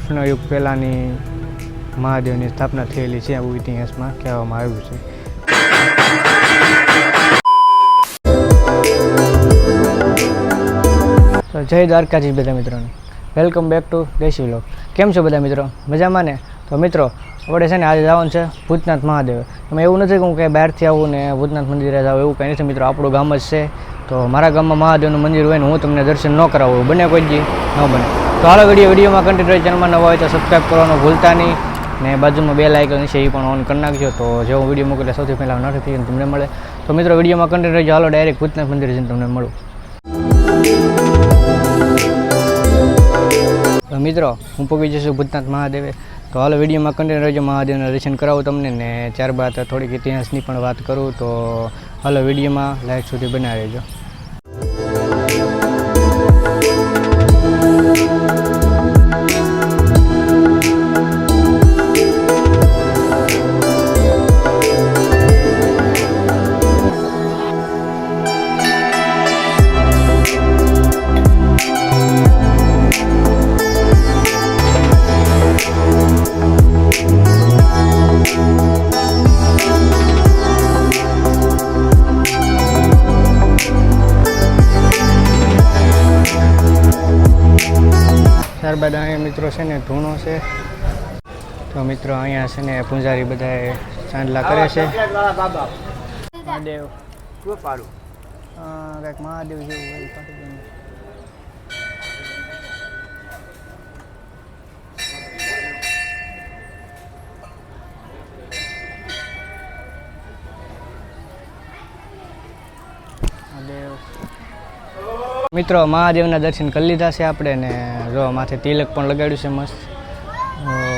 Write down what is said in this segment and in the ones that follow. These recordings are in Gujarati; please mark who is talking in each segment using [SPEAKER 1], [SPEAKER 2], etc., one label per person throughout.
[SPEAKER 1] કૃષ્ણયુગ પહેલાંની મહાદેવની સ્થાપના થયેલી છે એવું ઇતિહાસમાં કહેવામાં આવ્યું છે. તો જય દ્વારકાધીશ બધા મિત્રોને, વેલકમ બેક ટુ દેશી વ્લોગ. કેમ છો બધા મિત્રો? મજામાં ને? તો મિત્રો આપણે છે ને આજે જવાનું છે ભૂતનાથ મહાદેવ. તમે એવું નથી કે હું કંઈ બહારથી આવું ને ભૂતનાથ મંદિરે જાઉં એવું કંઈ નથી મિત્રો, આપણું ગામ જ છે. તો મારા ગામમાં મહાદેવનું મંદિર હોય ને હું તમને દર્શન ન કરાવું, બને કોઈ દી ન બને. તો હાલો વિડીયોમાં કન્ટિન્યુ ચેનલમાં નવા હોય તો સબસ્ક્રાઈબ કરવાનું ભૂલતા નહીં ને બાજુમાં બેલ આઇકન છે એ પણ ઓન કરી નાખજો, તો જેવો વિડીયો મોકલે સૌથી પહેલાં નોટિફિકેશન તમને મળે. તો મિત્રો વિડીયોમાં કન્ટિન્યુ રહેજો. હાલો ડાયરેક્ટ ભૂતનાથ મંદિર જઈને તમને મળું. તો મિત્રો હું પહોંચી જઈશું ભૂતનાથ મહાદેવે. તો હાલો વિડીયોમાં કન્ટિન્યુ રહેજો, મહાદેવના દર્શન કરાવું તમને ને ત્યારબાદ થોડીક ઇતિહાસની પણ વાત કરું. તો હાલો વિડીયોમાં લાઈટ સુધી બનાવી રહેજો. ત્યારબાદ અહીંયા મિત્રો છે ને ધૂણો છે. તો મિત્રો અહીંયા છે ને પૂંજારી બધા ચાંદલા કરે છે. મહાદેવ કંઈક મહાદેવ જેવું હોય પાટી. મિત્રો મહાદેવના દર્શન કરી લીધા છે આપણે ને જો માથે તિલક પણ લગાડ્યું છે મસ્ત.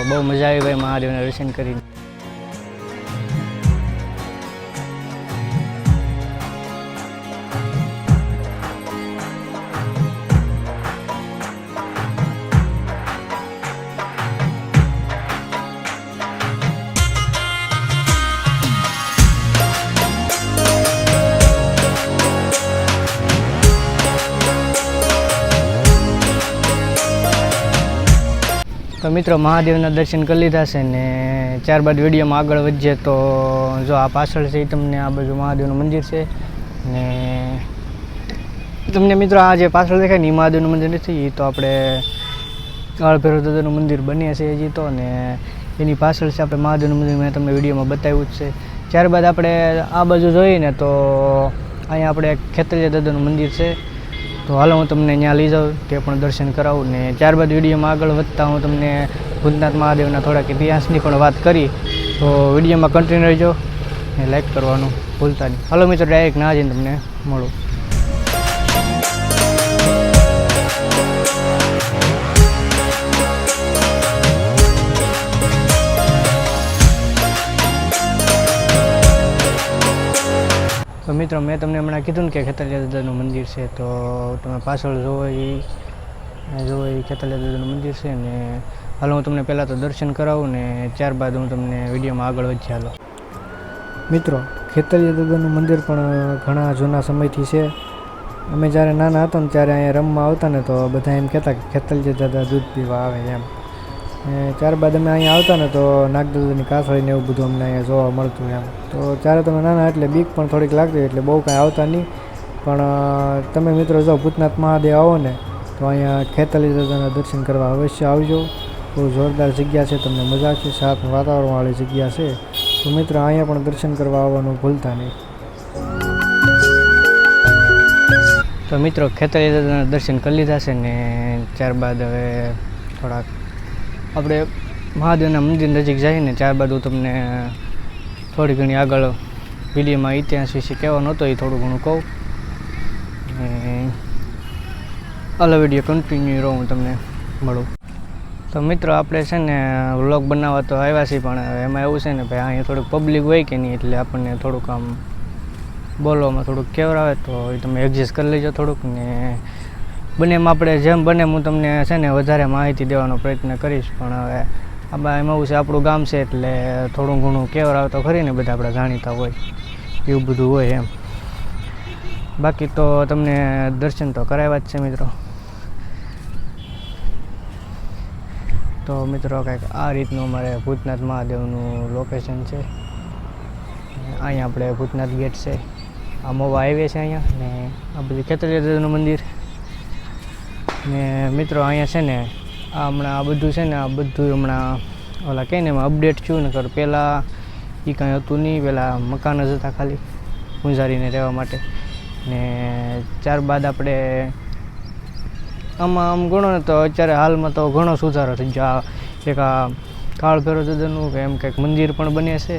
[SPEAKER 1] બહુ મજા આવી ભાઈ મહાદેવના દર્શન કરીને. તો મિત્રો મહાદેવના દર્શન કરી લીધા છે ને ત્યારબાદ વિડીયોમાં આગળ વધીએ. તો જો આ પાછળ છે એ તમને આ બાજુ મહાદેવનું મંદિર છે ને તમને મિત્રો આ જે પાછળ દેખાય ને એ મહાદેવનું મંદિર નથી, એ તો આપણે કાળભૈરવ દાદાનું મંદિર બન્યા છે હજી તો, ને એની પાછળ છે આપણે મહાદેવનું મંદિર મેં તમને વિડીયોમાં બતાવ્યું જ છે. ત્યારબાદ આપણે આ બાજુ જોઈએ ને તો અહીંયા આપણે ખેતરીયા દાદાનું મંદિર છે. તો હાલો હું તમને ત્યાં લઈ જાઉં, તે પણ દર્શન કરાવું ને ત્યારબાદ વિડીયોમાં આગળ વધતા હું તમને ભૂતનાથ મહાદેવના થોડાક ઇતિહાસની પણ વાત કરી. તો વિડીયોમાં કન્ટિન્યુ રહેજો ને લાઈક કરવાનું ભૂલતા નહીં. હાલો મિત્રો ડાયરેક્ટ ના જઈને તમને મળું. તો મિત્રો મેં તમને હમણાં કીધું ને કે ખેતલિયા દાદાનું મંદિર છે. તો તમે પાછળ જોવો એ ખેતલિયા દાદાનું મંદિર છે ને હાલો હું તમને પહેલાં તો દર્શન કરાવું ને ત્યારબાદ હું તમને વિડીયોમાં આગળ વધીએ. હાલો મિત્રો ખેતલિયા દાદાનું મંદિર પણ ઘણા જૂના સમયથી છે. અમે જ્યારે નાના હતા ને ત્યારે અહીંયા રમવા આવતા ને તો બધા એમ કહેતા કે ખેતલિયા દાદા દૂધ પીવા આવે એમ. ત્યારબાદ અમે અહીંયા આવતા ને તો નાગદાદાની કાસળીને એવું બધું અમને અહીંયા જોવા મળતું એમ. તો ત્યારે તમે નાના એટલે બીક પણ થોડીક લાગતી એટલે બહુ કાંઈ આવતા નહીં. પણ તમે મિત્રો જો ભૂતનાથ મહાદેવ આવો ને તો અહીંયા ખેતલિયા દાદાના દર્શન કરવા અવશ્ય આવજો. બહુ જોરદાર જગ્યા છે, તમને મજા આવશે, સાત વાતાવરણવાળી જગ્યા છે. તો મિત્રો અહીંયા પણ દર્શન કરવા આવવાનું ભૂલતા નહીં. તો મિત્રો ખેતલિયા દાદાના દર્શન કરી લીધા છે ને ત્યારબાદ હવે થોડાક આપણે મહાદેવના મંદિર નજીક જઈએ ને ત્યારબાદ હું તમને થોડી ઘણી આગળ વિડીયોમાં ઇતિહાસ વિશે કહેવાનો હતો એ થોડું ઘણું કહું. હાલો વિડીયો કન્ટિન્યુ રહું, હું તમને મળું. તો મિત્રો આપણે છે ને વ્લોગ બનાવવા તો આવ્યા છીએ, પણ એમાં એવું છે ને ભાઈ અહીંયા થોડુંક પબ્લિક હોય કે નહીં એટલે આપણને થોડુંક આમ બોલવામાં થોડુંક કેવરાવે, તો એ તમે એડજસ્ટ કરી લેજો થોડુંક. ને બંનેમાં આપણે જેમ બને હું તમને છે ને વધારે માહિતી દેવાનો પ્રયત્ન કરીશ, પણ હવે એમાં એવું છે આપણું ગામ છે એટલે થોડું ઘણું કહેવરાવ તો ખરી ને બધા આપણા જાણીતા હોય એવું બધું હોય એમ. બાકી તો તમને દર્શન તો કરાવ્યા જ છે મિત્રો. તો મિત્રો કંઈક આ રીતનું અમારે ભૂતનાથ મહાદેવનું લોકેશન છે. અહીંયા આપણે ભૂતનાથ ગેટ છે, આ મોવા હાઈવે છે અહીંયા, ને આ બધું ખેતલિયા દાદાનું મંદિર. ને મિત્રો અહીંયા છે ને હમણાં આ બધું છે ને આ બધું હમણાં ઓલા કહે ને એમાં અપડેટ થયું ને કર. પહેલાં એ કાંઈ હતું નહીં, પહેલાં મકાન જ હતા ખાલી પૂંજારીને રહેવા માટે. ને ત્યારબાદ આપણે આમ ગણો ને તો અત્યારે હાલમાં તો ઘણો સુધારો થઈ ગયો. એક આ કાળ ભૈરવ દાદાનું કે એમ કંઈક મંદિર પણ બને છે,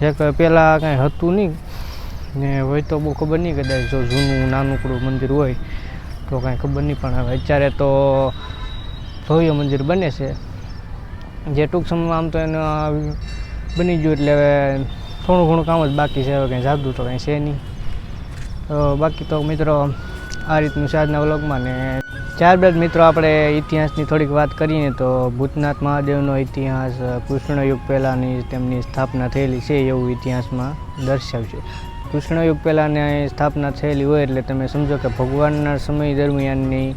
[SPEAKER 1] એક પહેલાં કાંઈ હતું નહીં ને હોય તો બહુ ખબર નહીં, કદાચ જો જૂનું નાનકડું મંદિર હોય તો કાંઈ ખબર નહીં. પણ હવે અત્યારે તો ભવ્ય મંદિર બને છે, જે ટૂંક સમયમાં આમ તો એને બની ગયું એટલે હવે થોડું ઘણું કામ જ બાકી છે. હવે કંઈ જાદુ તો કંઈ છે નહીં. બાકી તો મિત્રો આ રીતનું છે આજના વ્લોગમાં. ને ત્યારબાદ મિત્રો આપણે ઇતિહાસની થોડીક વાત કરીએ તો ભૂતનાથ મહાદેવનો ઇતિહાસ કૃષ્ણયુગ પહેલાંની તેમની સ્થાપના થયેલી છે એવું ઇતિહાસમાં દર્શાવશે. કૃષ્ણયુગ પહેલાંની સ્થાપના થયેલી હોય એટલે તમે સમજો કે ભગવાનના સમય દરમિયાનની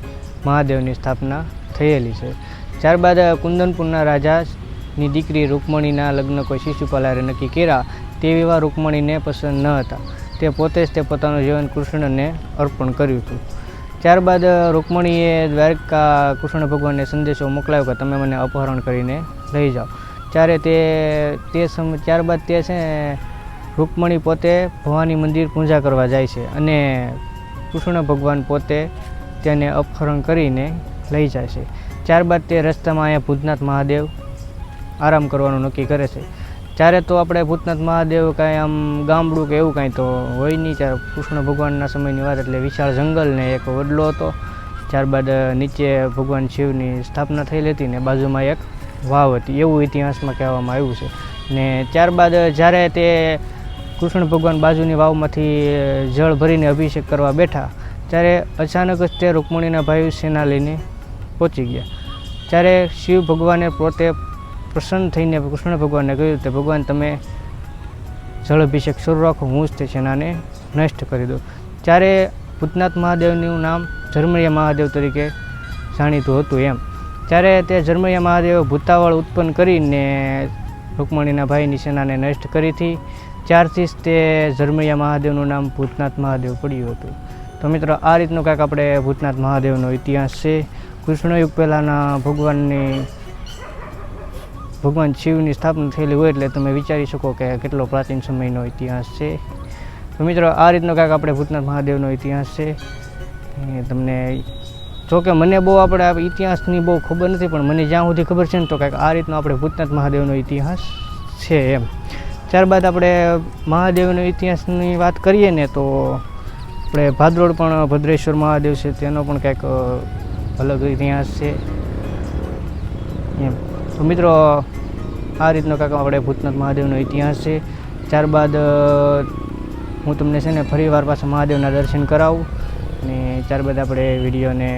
[SPEAKER 1] મહાદેવની સ્થાપના થયેલી છે. ત્યારબાદ કુંદનપુરના રાજાની દીકરી રૂકમણીના લગ્ન કોઈ શિશુપાલાએ નક્કી કર્યા. તે વિવાહ રૂકમણીને પસંદ ન હતા. તે પોતે જ તે પોતાનું જીવન કૃષ્ણને અર્પણ કર્યું હતું. ત્યારબાદ રૂકમણીએ દ્વારકા કૃષ્ણ ભગવાનને સંદેશો મોકલાવ્યો કે તમે મને અપહરણ કરીને લઈ જાઓ. ત્યારે ત્યારબાદ તે છે રૂકમણી પોતે ભવાની મંદિર પૂજા કરવા જાય છે અને કૃષ્ણ ભગવાન પોતે તેને અપહરણ કરીને લઈ જાય છે. ત્યારબાદ તે રસ્તામાં અહીંયા ભૂતનાથ મહાદેવ આરામ કરવાનું નક્કી કરે છે. ત્યારે તો આપણે ભૂતનાથ મહાદેવ કાંઈ આમ ગામડું કે એવું કાંઈ તો હોય નહીં. ત્યારે કૃષ્ણ ભગવાનના સમયની વાત એટલે વિશાળ જંગલ ને એક વડલો હતો. ત્યારબાદ નીચે ભગવાન શિવની સ્થાપના થયેલી હતી ને બાજુમાં એક વાવ હતી એવું ઇતિહાસમાં કહેવામાં આવ્યું છે. ને ત્યારબાદ જ્યારે તે કૃષ્ણ ભગવાન બાજુની વાવમાંથી જળ ભરીને અભિષેક કરવા બેઠા ત્યારે અચાનક જ તે રૂકમણીના ભાઈ સેના લઈને પહોંચી ગયા. ત્યારે શિવ ભગવાને પોતે પ્રસન્ન થઈને કૃષ્ણ ભગવાનને કહ્યું કે ભગવાન તમે જળ અભિષેક શરૂ રાખો, હું જ તે સેનાને નષ્ટ કરી દઉં. ત્યારે ભૂતનાથ મહાદેવનું નામ ઝરમરિયા મહાદેવ તરીકે જાણીતું હતું એમ. ત્યારે તે ઝરમરિયા મહાદેવે ભૂતાવળ ઉત્પન્ન કરીને રૂકમણીના ભાઈની સેનાને નષ્ટ કરી હતી. ત્યારથી જ તે ઝરમરિયા મહાદેવનું નામ ભૂતનાથ મહાદેવ પડ્યું હતું. તો મિત્રો આ રીતનો કાંઈક આપણે ભૂતનાથ મહાદેવનો ઇતિહાસ છે. કૃષ્ણયુગ પહેલાંના ભગવાન શિવની સ્થાપના થયેલી હોય એટલે તમે વિચારી શકો કે કેટલો પ્રાચીન સમયનો ઇતિહાસ છે. તો મિત્રો આ રીતનો કાંઈક આપણે ભૂતનાથ મહાદેવનો ઇતિહાસ છે. તમને જોકે મને બહુ આપણે ઇતિહાસની બહુ ખબર નથી, પણ મને જ્યાં સુધી ખબર છે ને તો કાંઈક આ રીતનો આપણે ભૂતનાથ મહાદેવનો ઇતિહાસ છે એમ. ત્યારબાદ આપણે મહાદેવનો ઇતિહાસની વાત કરીએ ને તો આપણે ભાદરોડ પણ ભદ્રેશ્વર મહાદેવ છે, તેનો પણ કંઈક અલગ ઇતિહાસ છે એમ. તો મિત્રો આ રીતનો કાંઈક આપણે ભૂતનાથ મહાદેવનો ઇતિહાસ છે. ત્યારબાદ હું તમને છે ને ફરીવાર પાછા મહાદેવના દર્શન કરાવું ને ત્યારબાદ આપણે વિડીયોને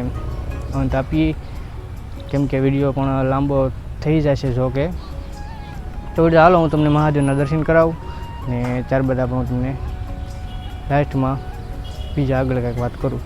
[SPEAKER 1] અંત આપીએ, કેમ કે વિડીયો પણ લાંબો થઈ જશે જોકે. તો હાલો હું તમને મહાદેવના દર્શન કરાવું ને ત્યારબાદ આપણે હું તમને લાસ્ટમાં બીજા આગળ કંઈક વાત કરું.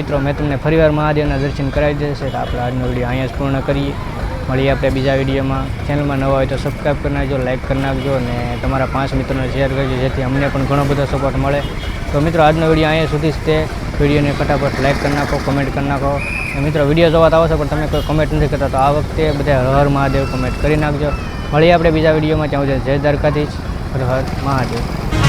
[SPEAKER 1] મિત્રો મેં તમને ફરીવાર મહાદેવના દર્શન કરાવી દેશે. તો આપણે આજનો વિડીયો અહીંયા જ પૂર્ણ કરીએ. મળીએ આપણે બીજા વિડીયોમાં. ચેનલમાં નવા હોય તો સબસ્ક્રાઈબ કરી નાખજો, લાઇક કરી નાખજો અને તમારા 5 મિત્રોને શેર કરજો, જેથી અમને પણ ઘણો બધો સપોર્ટ મળે. તો મિત્રો આજનો વિડીયો અહીંયા સુધી જ તે. વિડીયોને ફટાફટ લાઇક કરી નાખો, કમેન્ટ કરી નાખો. મિત્રો વિડીયો જોવા આવો છો પણ તમે કોઈ કમેન્ટ નથી કરતા, તો આ વખતે બધા હર હર મહાદેવ કમેન્ટ કરી નાખજો. મળીએ આપણે બીજા વિડીયોમાં. ત્યાં જય દ્વારકાધીશ, હર હર મહાદેવ.